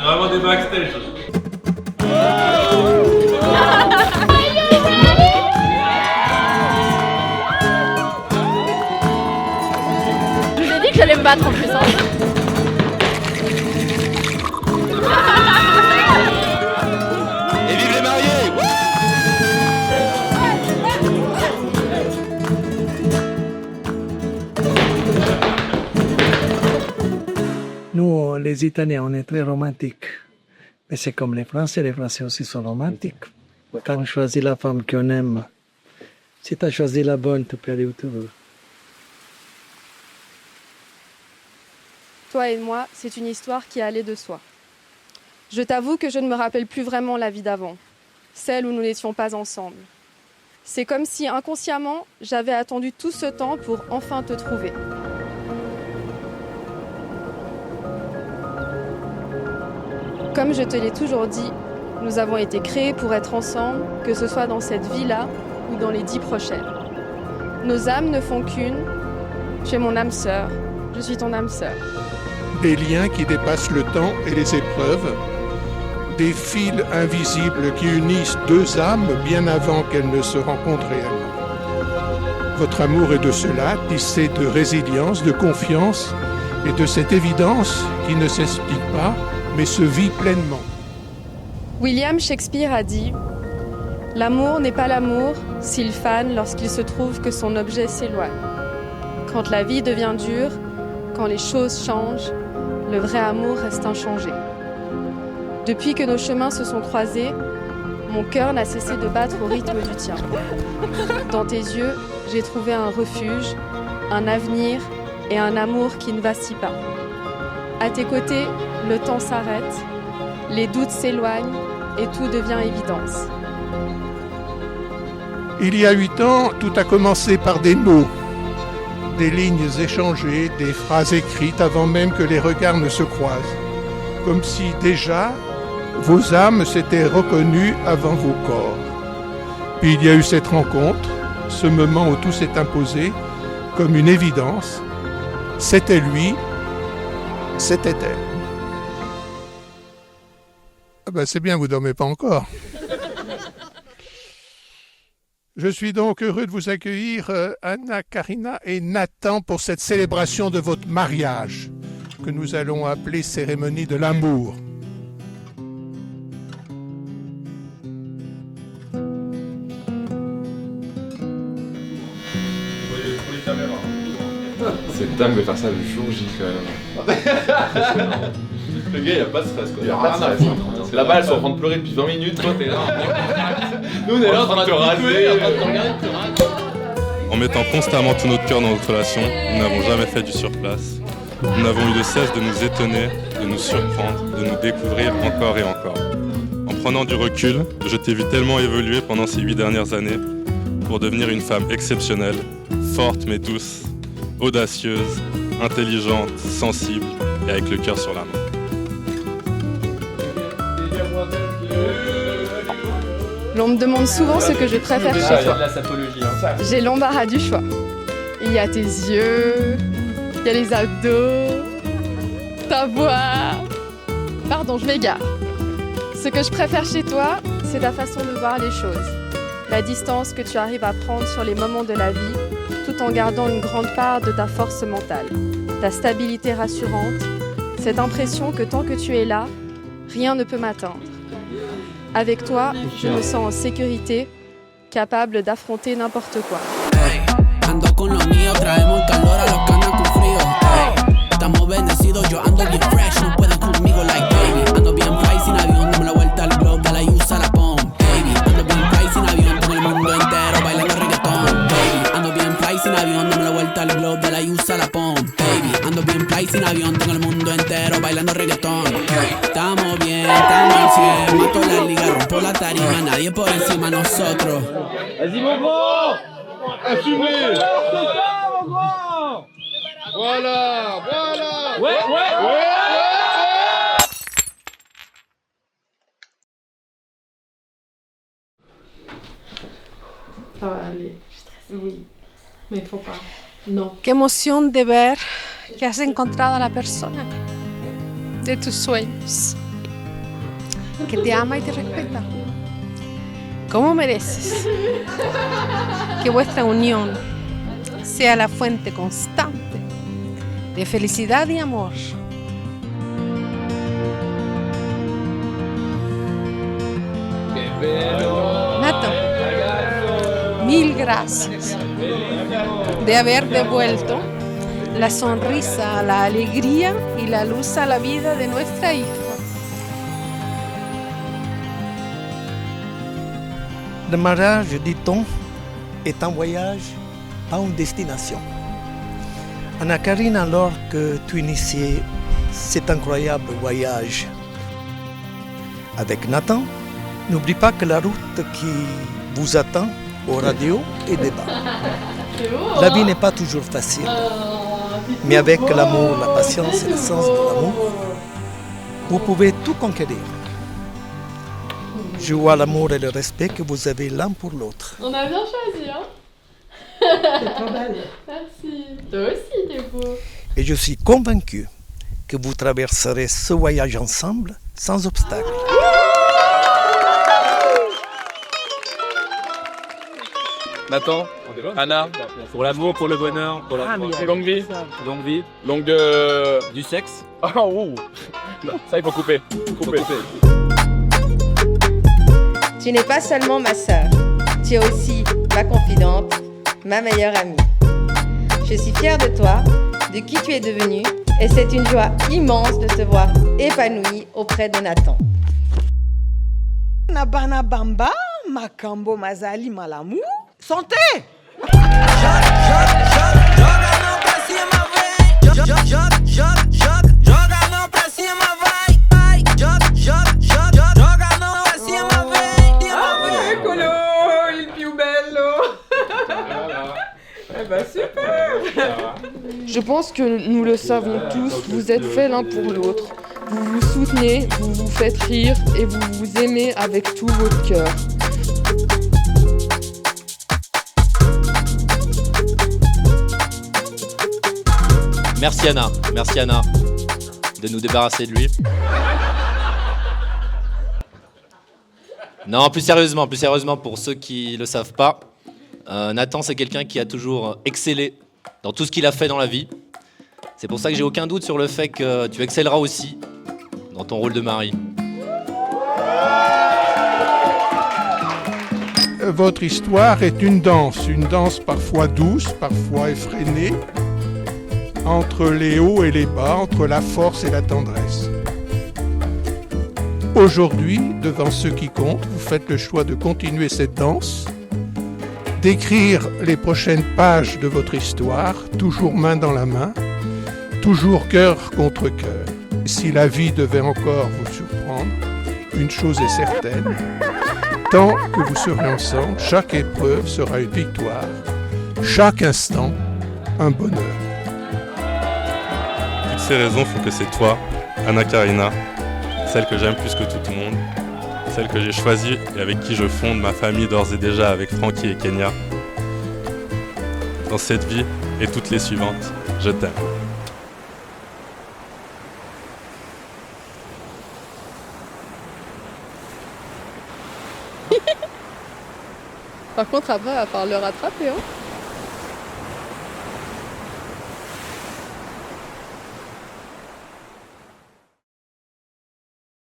Vraiment des backstage. Je vous ai dit que j'allais me battre en plus. Et vive les mariés! Nous, les Italiens, on est très romantiques. Mais c'est comme les Français aussi sont romantiques. Quand on choisit la femme qu'on aime, si tu as choisi la bonne, tu peux aller où tu veux. Toi et moi, c'est une histoire qui allait de soi. Je t'avoue que je ne me rappelle plus vraiment la vie d'avant, celle où nous n'étions pas ensemble. C'est comme si inconsciemment, j'avais attendu tout ce temps pour enfin te trouver. Comme je te l'ai toujours dit, nous avons été créés pour être ensemble, que ce soit dans cette vie-là ou dans les 10 prochaines. Nos âmes ne font qu'une. Tu es mon âme sœur, je suis ton âme sœur. Des liens qui dépassent le temps et les épreuves, des fils invisibles qui unissent deux âmes bien avant qu'elles ne se rencontrent réellement. Votre amour est de cela, tissé de résilience, de confiance et de cette évidence qui ne s'explique pas, mais se vit pleinement. William Shakespeare a dit « L'amour n'est pas l'amour s'il fane lorsqu'il se trouve que son objet s'éloigne. Quand la vie devient dure, quand les choses changent, le vrai amour reste inchangé. Depuis que nos chemins se sont croisés, mon cœur n'a cessé de battre au rythme du tien. Dans tes yeux, j'ai trouvé un refuge, un avenir et un amour qui ne vacille pas. À tes côtés, le temps s'arrête, les doutes s'éloignent et tout devient évidence. » Il y a 8 ans, tout a commencé par des mots, des lignes échangées, des phrases écrites avant même que les regards ne se croisent. Comme si déjà, vos âmes s'étaient reconnues avant vos corps. Puis il y a eu cette rencontre, ce moment où tout s'est imposé, comme une évidence. C'était lui, c'était elle. Ah ben c'est bien, vous dormez pas encore. Je suis donc heureux de vous accueillir, Anna, Karina et Nathan, pour cette célébration de votre mariage, que nous allons appeler cérémonie de l'amour. Cette dame veut faire ça le jour J quand même. Le gars il a pas de stress quoi. Il a pas de stress. Là-bas elles sont en train de pleurer depuis 20 minutes, toi t'es là. Nous on est là en train de te raser, en train de te regarder te raser. En mettant constamment tout notre cœur dans notre relation, nous n'avons jamais fait du surplace. Nous n'avons eu de cesse de nous étonner, de nous surprendre, de nous découvrir encore et encore. En prenant du recul, je t'ai vu tellement évoluer pendant ces 8 dernières années pour devenir une femme exceptionnelle, forte mais douce, audacieuse, intelligente, sensible et avec le cœur sur la main. L'on me demande souvent ce que je préfère chez toi. J'ai l'embarras du choix. Il y a tes yeux, il y a les abdos, ta voix. Pardon, je m'égare. Ce que je préfère chez toi, c'est ta façon de voir les choses. La distance que tu arrives à prendre sur les moments de la vie, tout en gardant une grande part de ta force mentale. Ta stabilité rassurante, cette impression que tant que tu es là, rien ne peut m'atteindre. Avec toi, je me sens en sécurité, capable d'affronter n'importe quoi. Hey, ando con lo mío, traemos calor a los que andan con frío. Hey, estamos bendecidos, yo ando bien fresh, no pueden conmigo like baby. Ando bien fly sin avión, dame la vuelta al globe, dale y usa la pom. Baby, ando bien fly sin avión, con el mundo entero bailando reggaetón. Baby, ando bien fly sin avión, dame la vuelta al globe, dale y usa la pom. Baby, ando bien fly sin avión, con el mundo entero bailando reggaetón. Estamos bien, estamos al 100, mato la liga, rompo la tarima, nadie por encima de nosotros. Vas-y mon grand, assumez. Voilà, voilà. Ouais. Ça va aller. Oui, mais faut pas. No. Qué emoción de ver que has encontrado a la persona de tus sueños. que te ama y te respeta, como mereces. Que vuestra unión sea la fuente constante de felicidad y amor. Nathan, mil gracias de haber devuelto la sonrisa, la alegría y la luz a la vida de nuestra hija. Le mariage, dit-on, est un voyage, pas une destination. Anna Karine, alors que tu initiais cet incroyable voyage avec Nathan, n'oublie pas que la route qui vous attend aura des hauts et des bas. La vie n'est pas toujours facile, mais avec l'amour, la patience et le sens de l'amour, vous pouvez tout conquérir. Je vois l'amour et le respect que vous avez l'un pour l'autre. On a bien choisi, hein. C'est trop belle. Merci. Toi aussi, t'es beau. Et je suis convaincu que vous traverserez ce voyage ensemble sans obstacle. Nathan, Anna, pour l'amour, pour le bonheur, pour la longue vie, du sexe. Oh, non, ça il faut couper. Tu n'es pas seulement ma sœur, tu es aussi ma confidente, ma meilleure amie. Je suis fière de toi, de qui tu es devenue, et c'est une joie immense de te voir épanouie auprès de Nathan. Nabana bamba, makambo mazali malamu. Santé! Je pense que nous le savons tous, vous êtes faits l'un pour l'autre. Vous vous soutenez, vous vous faites rire et vous vous aimez avec tout votre cœur. Merci Anna de nous débarrasser de lui. Non, plus sérieusement, pour ceux qui le savent pas, Nathan c'est quelqu'un qui a toujours excellé dans tout ce qu'il a fait dans la vie. C'est pour ça que j'ai aucun doute sur le fait que tu excelleras aussi dans ton rôle de mari. Votre histoire est une danse parfois douce, parfois effrénée, entre les hauts et les bas, entre la force et la tendresse. Aujourd'hui, devant ceux qui comptent, vous faites le choix de continuer cette danse, d'écrire les prochaines pages de votre histoire, toujours main dans la main, toujours cœur contre cœur. Si la vie devait encore vous surprendre, une chose est certaine, tant que vous serez ensemble, chaque épreuve sera une victoire, chaque instant un bonheur. Toutes ces raisons font que c'est toi, Anna Karina, celle que j'aime plus que tout le monde, celle que j'ai choisie et avec qui je fonde ma famille d'ores et déjà avec Francky et Kenya. Dans cette vie et toutes les suivantes, je t'aime. Par contre, après, il va falloir le rattraper, hein.